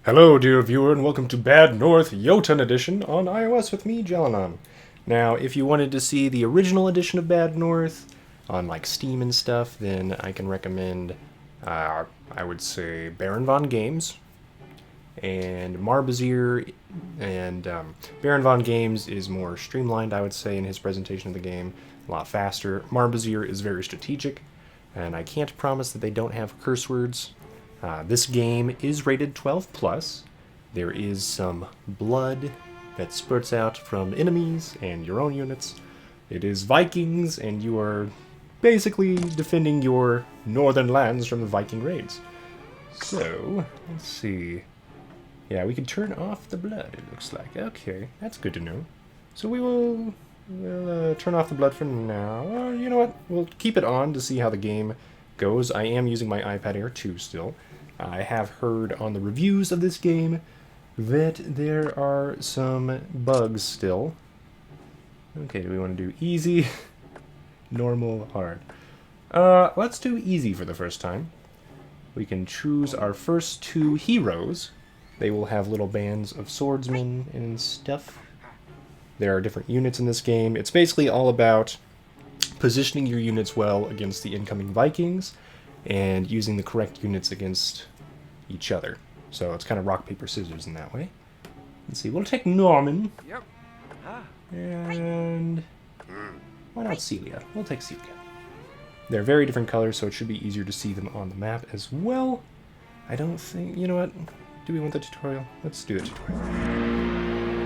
Hello, dear viewer, and welcome to Bad North Jotunn Edition on iOS with me, Jalinon. Now, if you wanted to see the original edition of Bad North on like Steam and stuff, then I can recommend, I would say, Baron von Games and Marbazier. And Baron von Games is more streamlined, I would say, in his presentation of the game, a lot faster. Marbazier is very strategic, and I can't promise that they don't have curse words. This game is rated 12+. There is some blood that spurts out from enemies and your own units. It is Vikings, and you are basically defending your northern lands from the Viking raids. So, let's see. Yeah, we can turn off the blood, it looks like. Okay, that's good to know. So we'll turn off the blood for now. Or, you know what? We'll keep it on to see how the game goes. I am using my iPad Air 2 still. I have heard on the reviews of this game that there are some bugs still. Okay, do we want to do easy, normal, hard? Let's do easy for the first time. We can choose our first two heroes. They will have little bands of swordsmen and stuff. There are different units in this game. It's basically all about positioning your units well against the incoming Vikings and using the correct units against each other. So it's kind of rock, paper, scissors in that way. Let's see, we'll take Norman. Yep. And why not Celia? We'll take Celia. They're very different colors, so it should be easier to see them on the map as well. I don't think, you know what? Do we want the tutorial? Let's do the tutorial.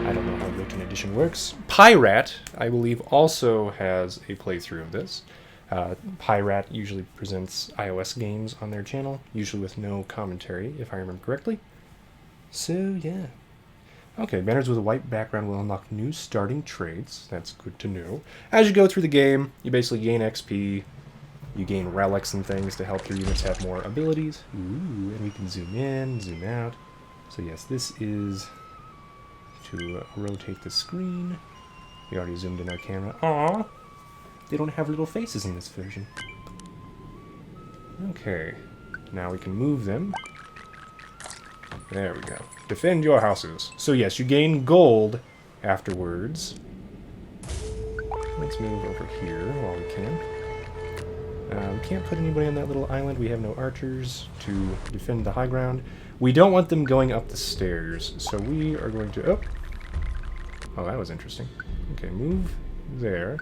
I don't know how Jotunn Edition works. Pyrat, I believe, also has a playthrough of this. Pyrat usually presents iOS games on their channel, usually with no commentary, if I remember correctly. So, yeah. Okay, banners with a white background will unlock new starting traits. That's good to know. As you go through the game, you basically gain XP, you gain relics and things to help your units have more abilities. Ooh, and we can zoom in, zoom out. So yes, this is to rotate the screen. We already zoomed in our camera. Aww! They don't have little faces in this version. Okay, now we can move them. There we go. Defend your houses. So yes, you gain gold afterwards. Let's move over here while we can. We can't put anybody on that little island. We have no archers to defend the high ground. We don't want them going up the stairs, so we are going to... Oh, that was interesting. Okay, move there.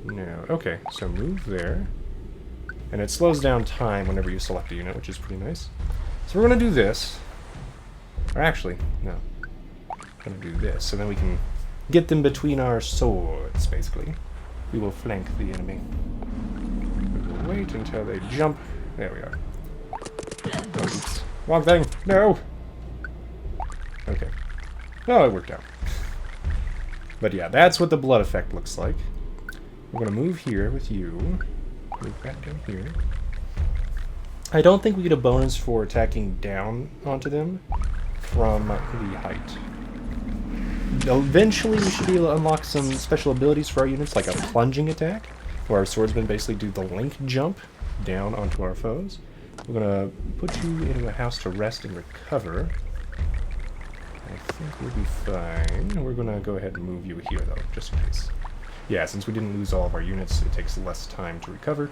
No. Okay, so move there. And it slows down time whenever you select a unit, which is pretty nice. So we're going to do this. Or actually, no. We're going to do this, so then we can get them between our swords, basically. We will flank the enemy. We will wait until they jump. There we are. Oh, oops. Wrong thing! No! Okay. Oh, it worked out. But yeah, that's what the blood effect looks like. We're going to move here with you. Move back down here. I don't think we get a bonus for attacking down onto them from the height. Eventually, we should be able to unlock some special abilities for our units, like a plunging attack, where our swordsmen basically do the link jump down onto our foes. We're going to put you into a house to rest and recover. I think we'll be fine. We're going to go ahead and move you here, though, just in case. Yeah, since we didn't lose all of our units, it takes less time to recover.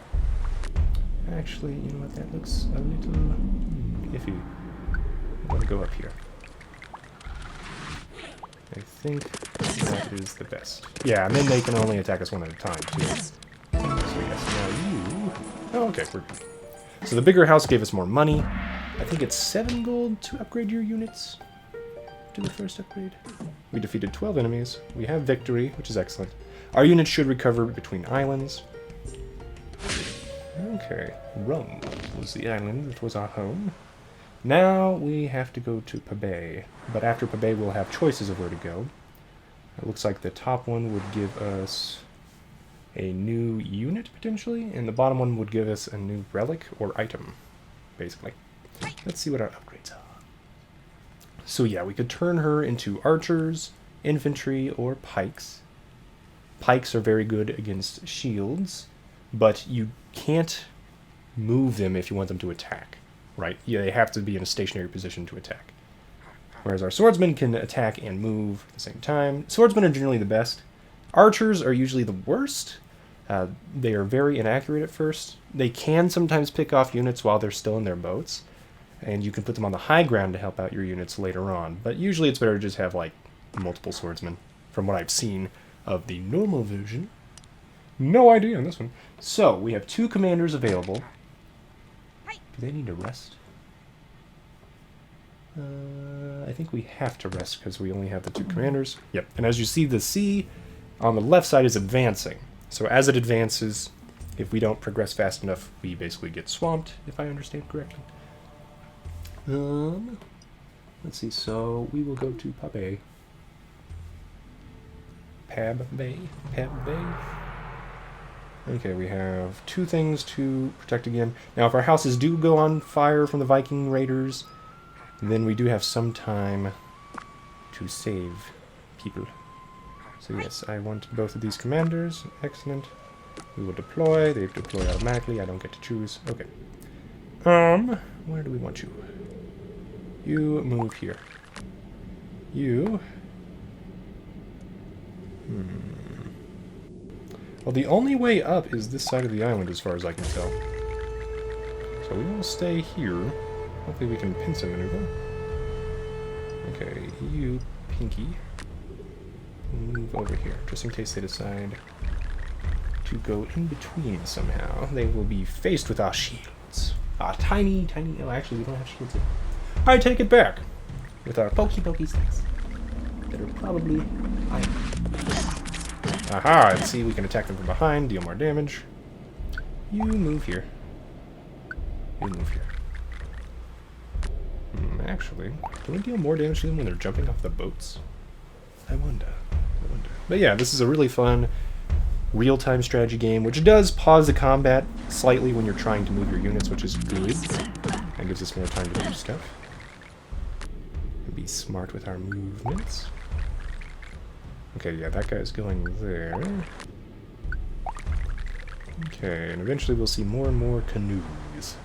Actually, you know what, that looks a little iffy. I'm going to go up here. I think that is the best. Yeah, and then they can only attack us one at a time, too. So yes, now you... Oh, okay, we're good. So the bigger house gave us more money. I think it's 7 gold to upgrade your units to the first upgrade. We defeated 12 enemies. We have victory, which is excellent. Our units should recover between islands. Okay, Rum was the island that was our home. Now we have to go to Pabay, but after Pabay we'll have choices of where to go. It looks like the top one would give us a new unit, potentially, and the bottom one would give us a new relic or item, basically. Let's see what our upgrades are. So yeah, we could turn her into archers, infantry, or pikes. Pikes are very good against shields, but you can't move them if you want them to attack, right? Yeah, they have to be in a stationary position to attack. Whereas our swordsmen can attack and move at the same time. Swordsmen are generally the best. Archers are usually the worst. They are very inaccurate at first. They can sometimes pick off units while they're still in their boats, and you can put them on the high ground to help out your units later on. But usually it's better to just have, like, multiple swordsmen, from what I've seen of the normal version. No idea on this one. So, we have 2 commanders available. Do they need to rest? I think we have to rest because we only have the 2 commanders. Yep, and as you see, the sea on the left side is advancing. So as it advances, if we don't progress fast enough, we basically get swamped, if I understand correctly. Let's see, so we will go to Pab Bay. Okay, we have 2 things to protect again. Now, if our houses do go on fire from the Viking raiders, then we do have some time to save people. So yes, I want both of these commanders. Excellent. We will deploy. They deploy automatically. I don't get to choose. Okay. Where do we want you? You move here. You... Well, the only way up is this side of the island, as far as I can tell. So we will stay here. Hopefully we can pincer maneuver. Okay, you, Pinky, move over here, just in case they decide to go in between somehow. They will be faced with our shields. Our tiny... Oh, actually, we don't have shields yet. I take it back. With our pokey sticks. That are probably iron. Aha, and see, we can attack them from behind, deal more damage. You move here. You move here. Actually, can we deal more damage to them when they're jumping off the boats? I wonder. But yeah, this is a really fun real-time strategy game, which does pause the combat slightly when you're trying to move your units, which is good. That gives us more time to do stuff. And be smart with our movements. Okay, yeah, that guy's going there. Okay, and eventually we'll see more and more canoes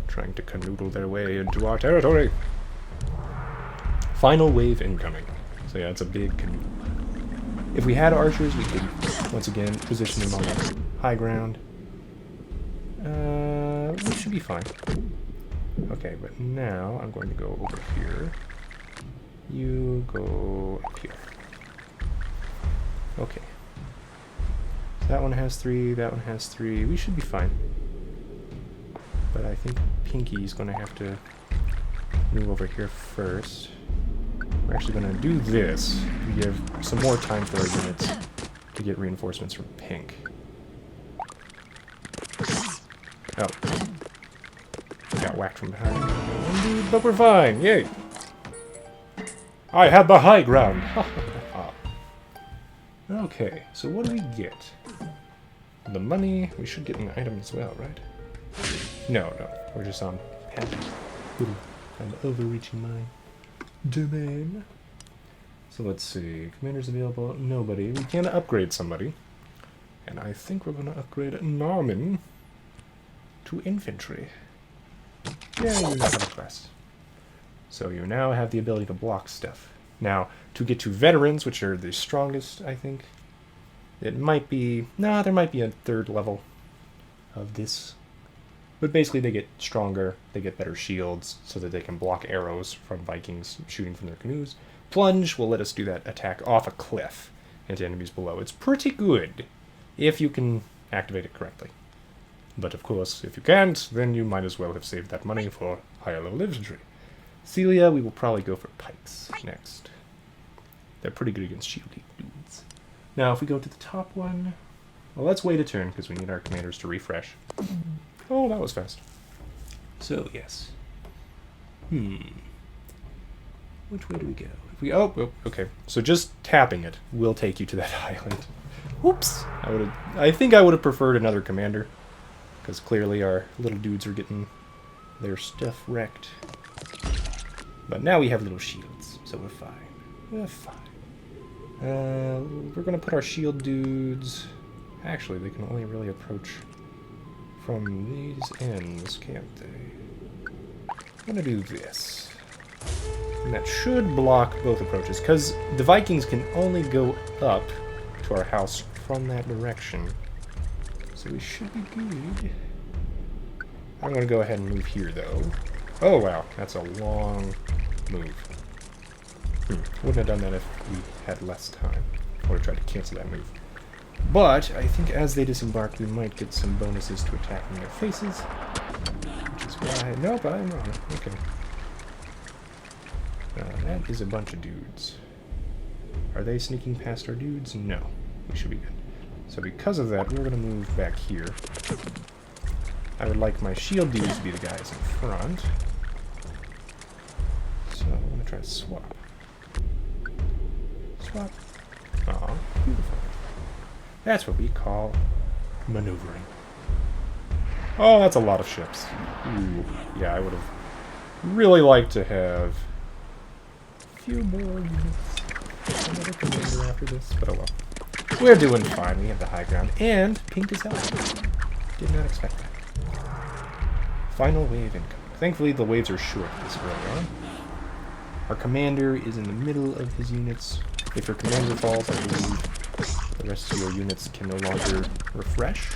trying to canoodle their way into our territory. Final wave incoming. So yeah, it's a big canoe. If we had archers, we could, once again, position them on the high ground. We should be fine. Okay, but now I'm going to go over here. You go up here. Okay. So that one has 3, that one has 3. We should be fine. But I think Pinky's going to have to move over here first. We're actually going to do this to give some more time for our units to get reinforcements from Pink. Oh. Got whacked from behind. But we're fine! Yay! I have the high ground! Okay, so what do we get? The money, we should get an item as well, right? No, we're just on patent. I'm overreaching my domain. So let's see, commanders available, nobody. We can upgrade somebody. And I think we're going to upgrade Norman to infantry. Yeah, you now have a class. So you now have the ability to block stuff. Now, to get to veterans, which are the strongest, I think, it might be... Nah, there might be a 3rd level of this. But basically they get stronger, they get better shields, so that they can block arrows from Vikings shooting from their canoes. Plunge will let us do that attack off a cliff into enemies below. It's pretty good, if you can activate it correctly. But of course, if you can't, then you might as well have saved that money for higher level infantry. Celia, we will probably go for pikes next. They're pretty good against shieldy dudes. Now, if we go to the top one... Well, let's wait a turn, because we need our commanders to refresh. Oh, that was fast. So, yes. Which way do we go? If we... Oh, okay. So just tapping it will take you to that island. Whoops! I think I would have preferred another commander, because clearly our little dudes are getting their stuff wrecked. But now we have little shields, so we're fine. We're fine. We're going to put our shield dudes... Actually, they can only really approach from these ends, can't they? I'm going to do this. And that should block both approaches, because the Vikings can only go up to our house from that direction. So we should be good. I'm going to go ahead and move here, though. Oh, wow. That's a long move. Wouldn't have done that if we had less time. I would have tried to cancel that move. But I think as they disembark, we might get some bonuses to attacking their faces. Which is why... Nope, I'm wrong. Okay. That is a bunch of dudes. Are they sneaking past our dudes? No. We should be good. So because of that, we're going to move back here. I would like my shield dudes to be the guys in front. So I'm going to try to swap. Swap. Aw, beautiful. That's what we call maneuvering. Oh, that's a lot of ships. Ooh, yeah, I would have really liked to have a few more units. Another commander after this, but oh well. We're doing fine. We have the high ground, and pink is out. Did not expect that. Final wave incoming. Thankfully, the waves are short this early on. Our commander is in the middle of his units. If your commander falls, I believe the rest of your units can no longer refresh.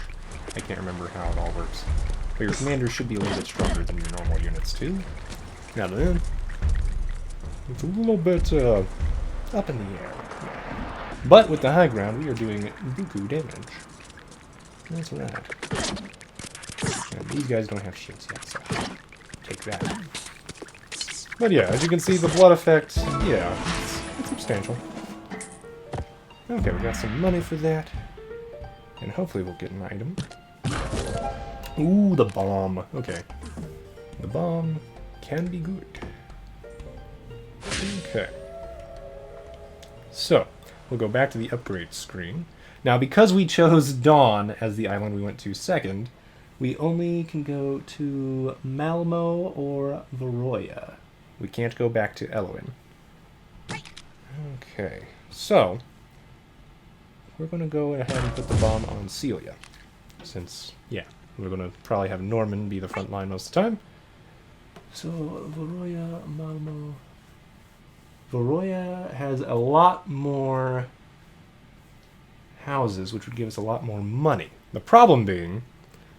I can't remember how it all works. But your commander should be a little bit stronger than your normal units, too. Now then, it's a little bit up in the air. But with the high ground, we are doing buku damage. That's right. And these guys don't have shields yet, so take that. But yeah, as you can see, the blood effect, yeah, it's substantial. Okay, we got some money for that. And hopefully we'll get an item. Ooh, the bomb. Okay. The bomb can be good. Okay. So, we'll go back to the upgrade screen. Now, because we chose Dawn as the island we went to second, we only can go to Malmo or Varoya. We can't go back to Eloin. Okay, so we're going to go ahead and put the bomb on Celia. Since, yeah, we're going to probably have Norman be the front line most of the time. So, Varoya, Malmo... Varoya has a lot more houses, which would give us a lot more money. The problem being,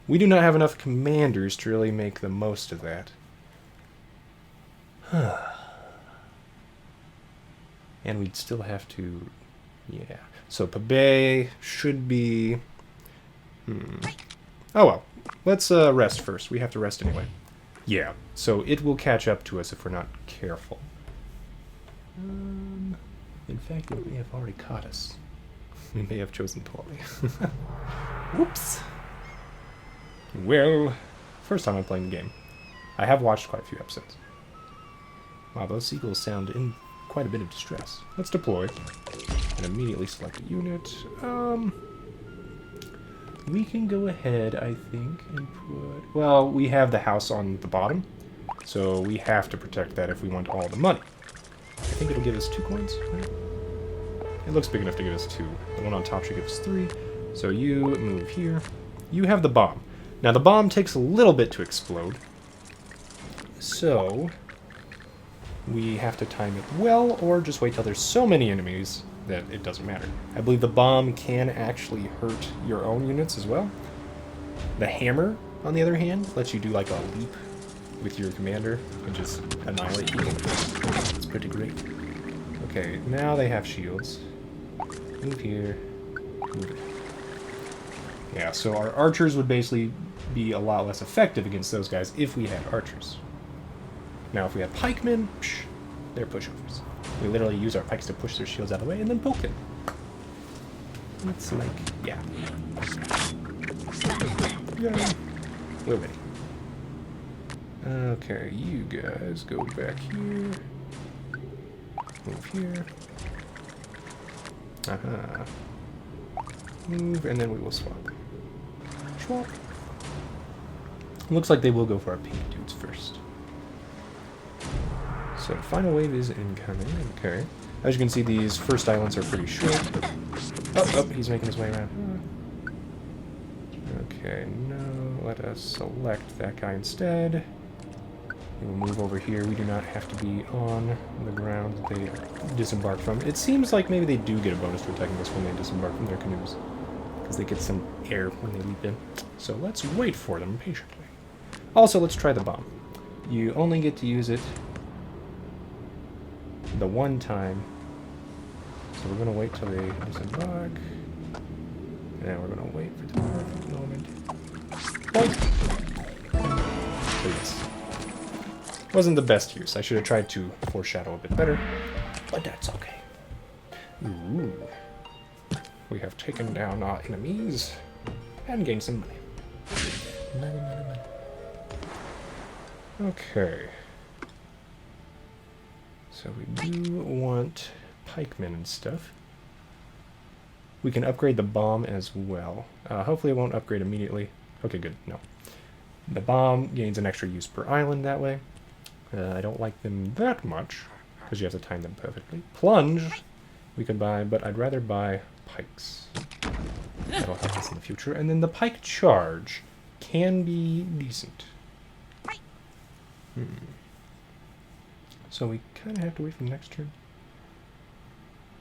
we do not have enough commanders to really make the most of that. And we'd still have to... Yeah. So Pabe should be... Oh well. Let's rest first. We have to rest anyway. Yeah. So it will catch up to us if we're not careful. In fact, it may have already caught us. We may have chosen poorly. Whoops. Well, first time I'm playing the game. I have watched quite a few episodes. Wow, those seagulls sound in quite a bit of distress. Let's deploy. And immediately select a unit. We can go ahead, I think, and put... Well, we have the house on the bottom. So we have to protect that if we want all the money. I think it'll give us 2 coins, right? It looks big enough to give us 2. The one on top should give us 3. So you move here. You have the bomb. Now the bomb takes a little bit to explode. So we have to time it well, or just wait till there's so many enemies that it doesn't matter. I believe the bomb can actually hurt your own units as well. The hammer, on the other hand, lets you do like a leap with your commander and just annihilate people. It's pretty great. Okay, now they have shields. Move here. Move it. Yeah, so our archers would basically be a lot less effective against those guys if we had archers. Now, if we had pikemen, they're pushovers. We literally use our pikes to push their shields out of the way and then poke them. It's like, yeah. Yeah, we're ready. Okay, you guys go back here. Move here. Move, and then we will swap. Swap. Looks like they will go for our pink dudes first. So, final wave is incoming. Okay. As you can see, these first islands are pretty short. Oh, he's making his way around. Okay, no, let us select that guy instead. We'll move over here. We do not have to be on the ground that they disembarked from. It seems like maybe they do get a bonus to attacking us when they disembark from their canoes, because they get some air when they leap in. So let's wait for them patiently. Also, let's try the bomb. You only get to use it the one time. So we're going to wait till they disembark. And we're going to wait for the perfect moment. So yes. Wasn't the best use. I should have tried to foreshadow a bit better. But that's okay. Ooh. We have taken down our enemies and gained some money. Money. Okay. So we do want pikemen and stuff. We can upgrade the bomb as well. Hopefully it won't upgrade immediately. Okay, good. No. The bomb gains an extra use per island that way. I don't like them that much, because you have to time them perfectly. Plunge we could buy, but I'd rather buy pikes. That'll help us in the future. And then the pike charge can be decent. So we kind of have to wait for the next turn.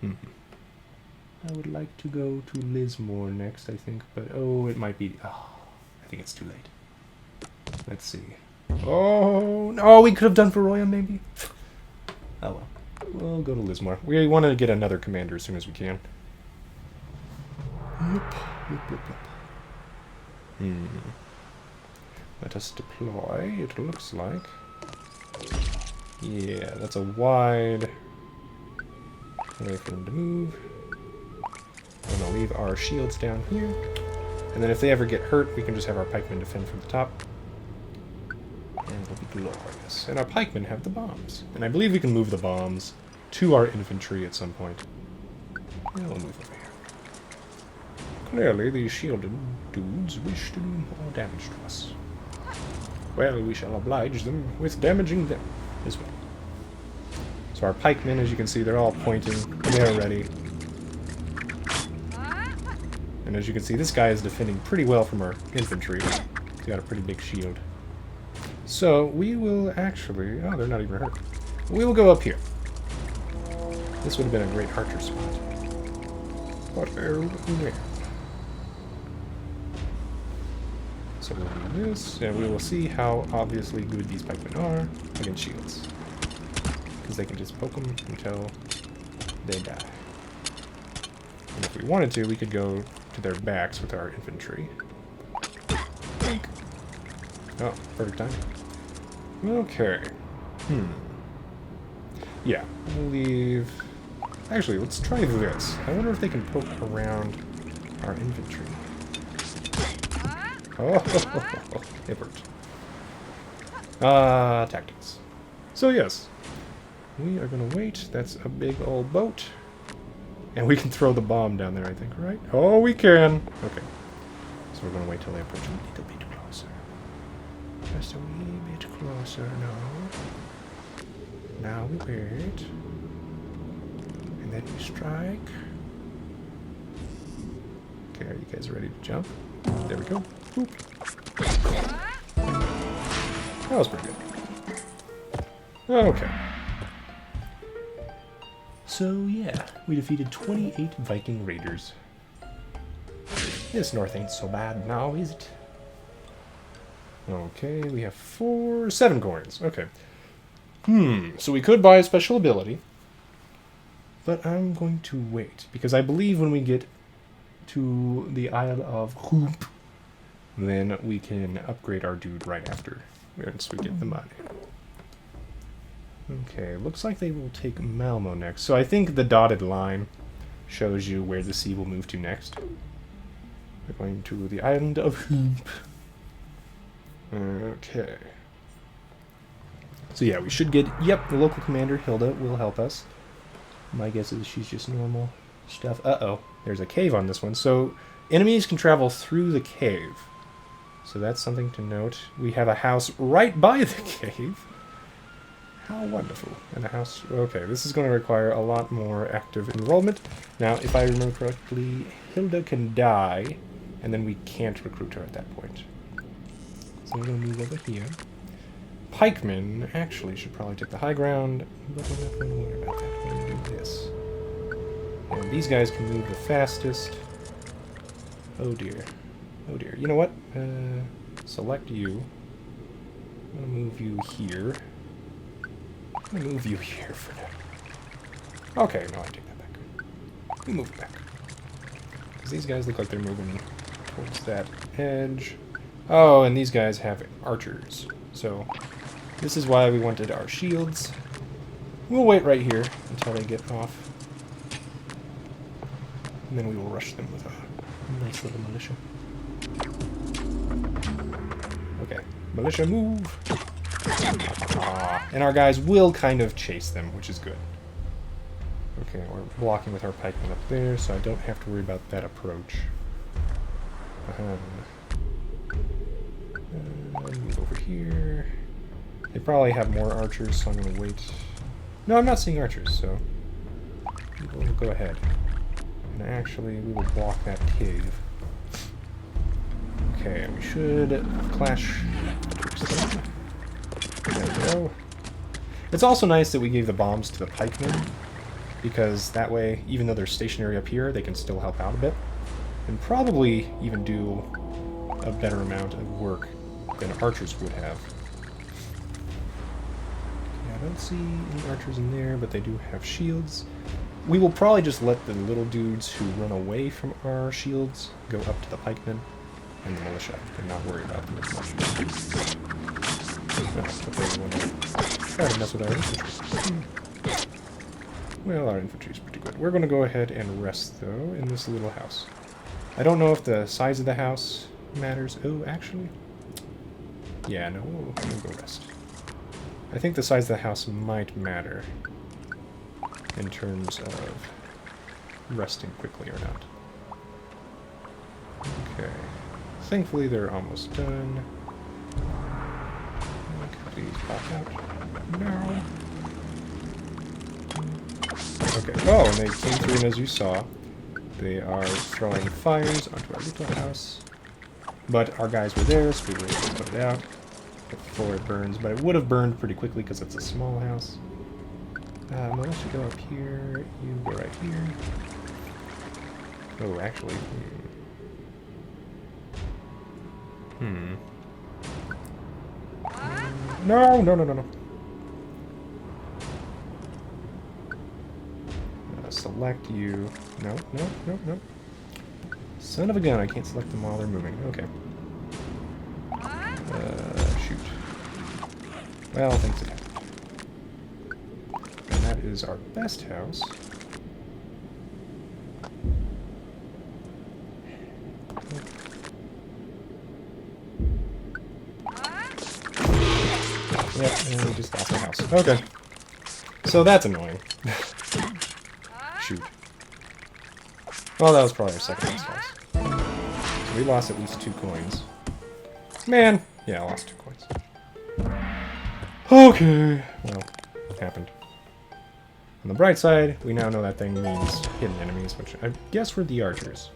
I would like to go to Lismore next, I think, but oh, it might be... Oh, I think it's too late. Let's see. Oh, no, we could have done Feroya, maybe? Oh, well. We'll go to Lismore. We want to get another commander as soon as we can. Yep. Let us deploy, it looks like. Yeah, that's a wide way for them to move. I'm going to leave our shields down here. And then if they ever get hurt, we can just have our pikemen defend from the top. And it'll be glorious. And our pikemen have the bombs. And I believe we can move the bombs to our infantry at some point. Yeah, we'll move over here. Clearly, these shielded dudes wish to do more damage to us. Well, we shall oblige them with damaging them as well. So our pikemen, as you can see, they're all pointing. They're ready. And as you can see, this guy is defending pretty well from our infantry. He's got a pretty big shield. So we will actually... Oh, they're not even hurt. We will go up here. This would have been a great archer spot. But where? So we'll do this, and we will see how obviously good these pikemen are against shields. Because they can just poke them until they die. And if we wanted to, we could go to their backs with our infantry. Oh, perfect time. Okay. Yeah, we'll leave... Actually, let's try this. I wonder if they can poke around our infantry. Oh, it worked. Tactics. So yes, we are going to wait. That's a big old boat. And we can throw the bomb down there, I think, right? Oh, we can! Okay. So we're going to wait till they approach a little bit closer. Just a wee bit closer now. Now we wait. And then we strike. Okay, are you guys ready to jump? There we go. Boop. That was pretty good. Okay. So, yeah, we defeated 28 Viking raiders. This north ain't so bad now, is it? Okay, we have 7 coins. Okay. So we could buy a special ability. But I'm going to wait, because I believe when we get to the Isle of Hoop, then we can upgrade our dude right after, once we get the money. Okay, looks like they will take Malmo next. So I think the dotted line shows you where the sea will move to next. We're going to the island of Hoop. Okay. So yeah, we should get... Yep, the local commander, Hilda, will help us. My guess is she's just normal stuff. Uh-oh, there's a cave on this one. So enemies can travel through the cave. So that's something to note. We have a house right by the cave. How wonderful. And a house... Okay, this is going to require a lot more active enrollment. Now, if I remember correctly, Hilda can die, and then we can't recruit her at that point. So we're going to move over here. Pikemen actually should probably take the high ground, but we're not going to worry about that. We're going to do this. And these guys can move the fastest. Oh dear. Oh dear. You know what? Select you. I'm going to move you here. I'm going to move you here for now. Okay, no, I take that back. We move it back. Because these guys look like they're moving towards that edge. Oh, and these guys have archers. So, this is why we wanted our shields. We'll wait right here until they get off. And then we will rush them with a nice little militia. Okay, militia move! And our guys will kind of chase them, which is good. Okay, we're blocking with our pikemen up there, so I don't have to worry about that approach. Move over here. They probably have more archers, so I'm going to wait. No, I'm not seeing archers, so we'll go ahead. And actually, we will block that cave. Okay, we should clash. There we go. It's also nice that we gave the bombs to the pikemen, because that way, even though they're stationary up here, they can still help out a bit. And probably even do a better amount of work than archers would have. Yeah, I don't see any archers in there, but they do have shields. We will probably just let the little dudes who run away from our shields go up to the pikemen and the militia and not worry about them as much. Okay, we'll try to mess with our infantry. Well, our infantry is pretty good. We're going to go ahead and rest, though, in this little house. I don't know if the size of the house matters. Oh, actually... Yeah, no, we'll go rest. I think the size of the house might matter in terms of resting quickly or not. Okay. Thankfully, they're almost done. Please pop out. No. Okay. Oh, and they came through, and as you saw, they are throwing fires onto our little house. But our guys were there, so we were able to put it out before it burns. But it would have burned pretty quickly because it's a small house. Militia, go up here. You go right here. Oh, actually. No, no, no, no, no. Select you. No, no, no, no. Son of a gun, I can't select them while they're moving. Okay. Shoot. Well, things have happened. And that is our best house. Yep, and we just lost our house. Okay. So that's annoying. Shoot. Well, that was probably our second best house. So we lost at least 2 coins. Man! Yeah, I lost 2 coins. Okay. Well, it happened. On the bright side, we now know that thing means hidden enemies, which I guess were the archers.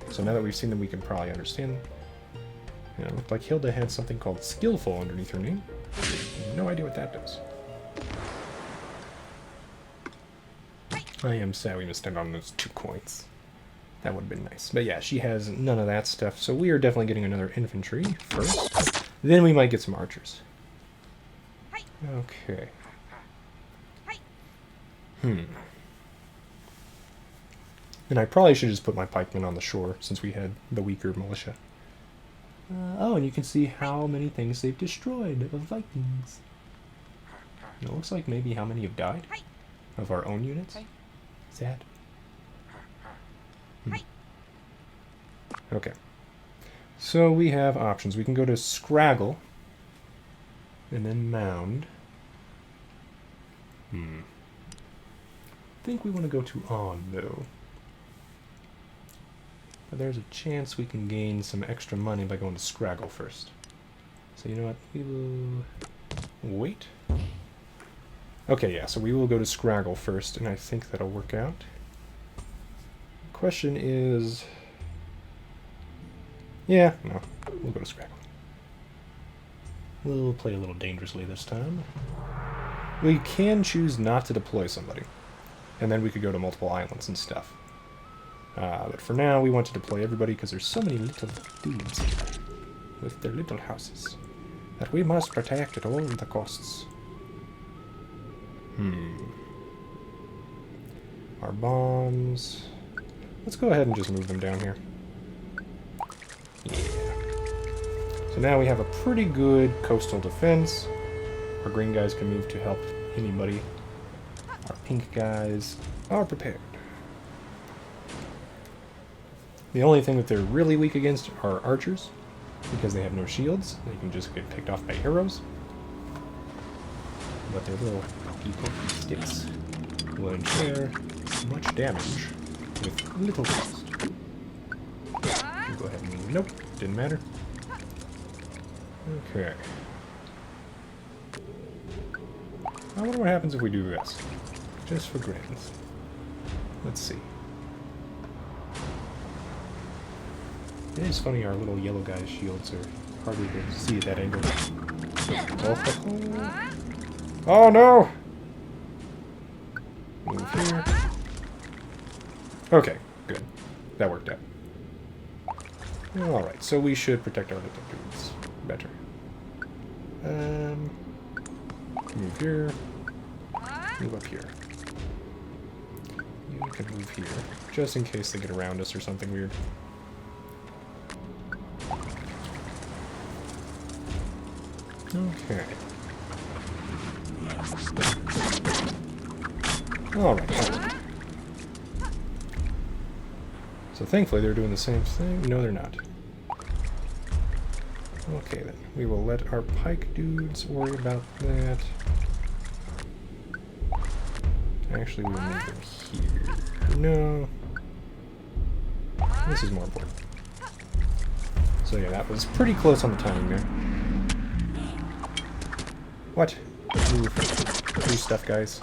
So now that we've seen them, we can probably understand. You know, it looked like Hilda had something called Skillful underneath her name. I have no idea what that does. I am sad we missed out on those 2 coins. That would have been nice. But yeah, she has none of that stuff, so we are definitely getting another infantry first. Then we might get some archers. Okay. And I probably should just put my pikemen on the shore, since we had the weaker militia. Oh, and you can see how many things they've destroyed of Vikings. And it looks like maybe how many have died of our own units. Sad. Okay. So we have options. We can go to Scraggle and then Mound. I think we want to go to On, though. But there's a chance we can gain some extra money by going to Scraggle first. So you know what? We will wait. Okay, yeah, so we will go to Scraggle first, and I think that'll work out. Question is... Yeah, no, we'll go to Scraggle. We'll play a little dangerously this time. We can choose not to deploy somebody, and then we could go to multiple islands and stuff. But for now, we want to deploy everybody because there's so many little dudes here with their little houses that we must protect at all the costs. Our bombs... Let's go ahead and just move them down here. Yeah. So now we have a pretty good coastal defense. Our green guys can move to help anybody. Our pink guys are prepared. The only thing that they're really weak against are archers, because they have no shields. They can just get picked off by arrows. But their little pokey sticks won't share much damage with little cost. We'll go ahead and move. Nope, didn't matter. Okay. I wonder what happens if we do this. Just for grins. Let's see. It is funny our little yellow guy's shields are harder to see at that angle. Oh no! Move here. Okay, good. That worked out. Alright, so we should protect our little dudes better. Move here. Move up here. You can move here, just in case they get around us or something weird. Okay. Alright. So thankfully they're doing the same thing. No, they're not. Okay then. We will let our pike dudes worry about that. Actually, we'll move them here. No. This is more important. So yeah, that was pretty close on the timing there. What? Move. Do stuff, guys.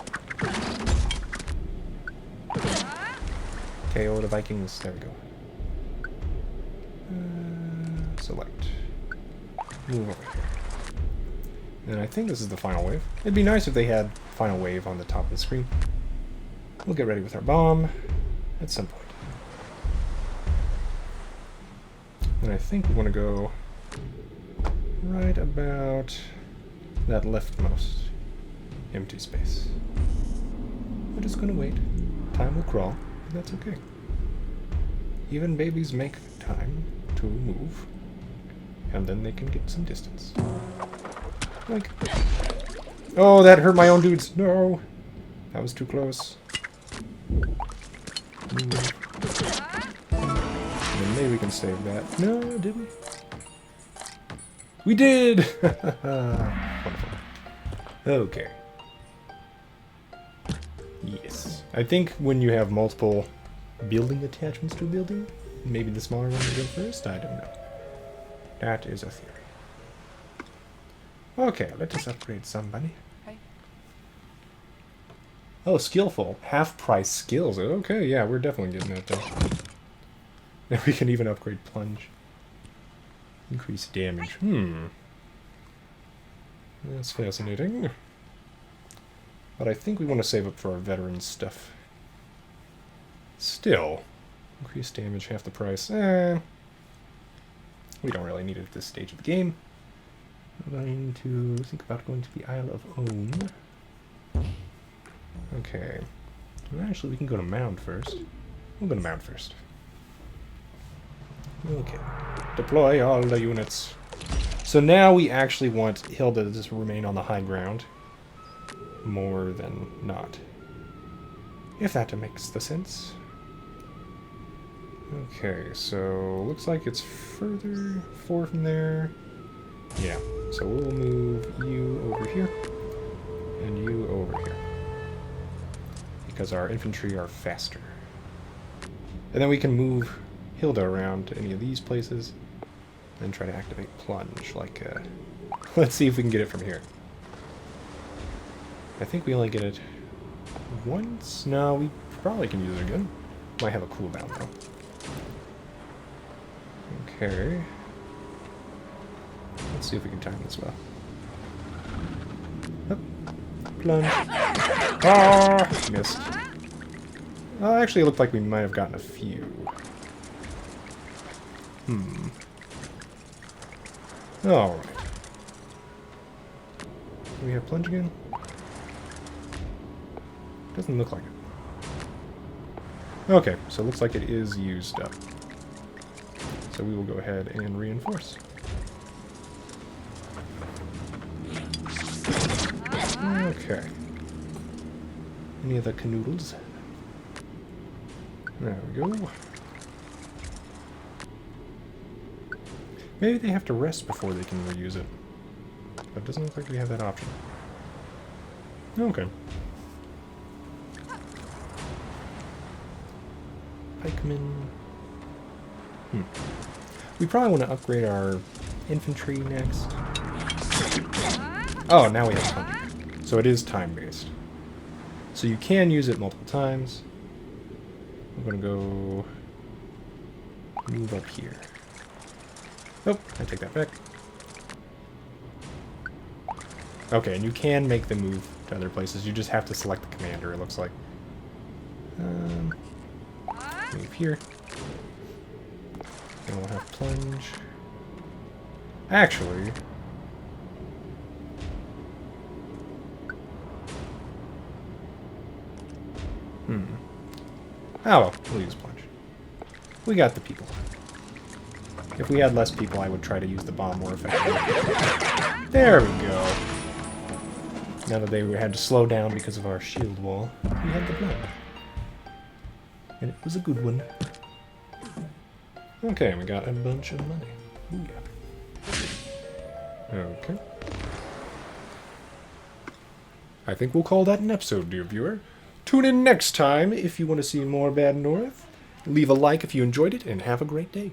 KO the Vikings. There we go. Select. Move over here. And I think this is the final wave. It'd be nice if they had final wave on the top of the screen. We'll get ready with our bomb at some point. And I think we want to go right about that leftmost empty space. We're just going to wait. Time will crawl, but that's okay. Even babies make time to move, and then they can get some distance. Like, oh, that hurt my own dudes. No, that was too close. And then maybe we can save that. No, did we? We did! Wonderful. Okay. Yes. I think when you have multiple building attachments to a building, maybe the smaller one will go first? I don't know. That is a theory. Okay, let us upgrade somebody. Hey. Oh, skillful. Half-price skills. Okay, yeah, we're definitely getting that, though. And we can even upgrade plunge. Increase damage. That's fascinating. But I think we want to save up for our veteran stuff. Still. Increase damage, half the price. We don't really need it at this stage of the game. I'm going to think about going to the Isle of Own. Okay. Well, actually, we can go to Mound first. We'll go to Mound first. Okay. Deploy all the units. So now we actually want Hilda to just remain on the high ground. More than not. If that makes the sense. Okay, so looks like it's further forward from there. Yeah, so we'll move you over here. And you over here. Because our infantry are faster. And then we can move Hilda around to any of these places and try to activate plunge. Like, let's see if we can get it from here. I think we only get it once. No, we probably can use it again. Might have a cooldown though. Okay. Let's see if we can time this well. Up. Plunge. Ah! Missed. Actually, it looked like we might have gotten a few. Alright. Do we have plunge again? Doesn't look like it. Okay, so it looks like it is used up. So we will go ahead and reinforce. Okay. Any other canoodles? There we go. Maybe they have to rest before they can reuse it. But it doesn't look like we have that option. Okay. Pikemen. We probably want to upgrade our infantry next. Oh, now we have time. So it is time-based. So you can use it multiple times. I'm going to go move up here. Oh, I take that back. Okay, and you can make them move to other places. You just have to select the commander, it looks like. Move here. And we'll have plunge. Actually... Oh well, we'll use plunge. We got the people. If we had less people, I would try to use the bomb more effectively. There we go. Now that they had to slow down because of our shield wall, we had the plunge. And it was a good one. Okay, we got a bunch of money. Ooh, yeah. Okay. I think we'll call that an episode, dear viewer. Tune in next time if you want to see more Bad North. Leave a like if you enjoyed it, and have a great day.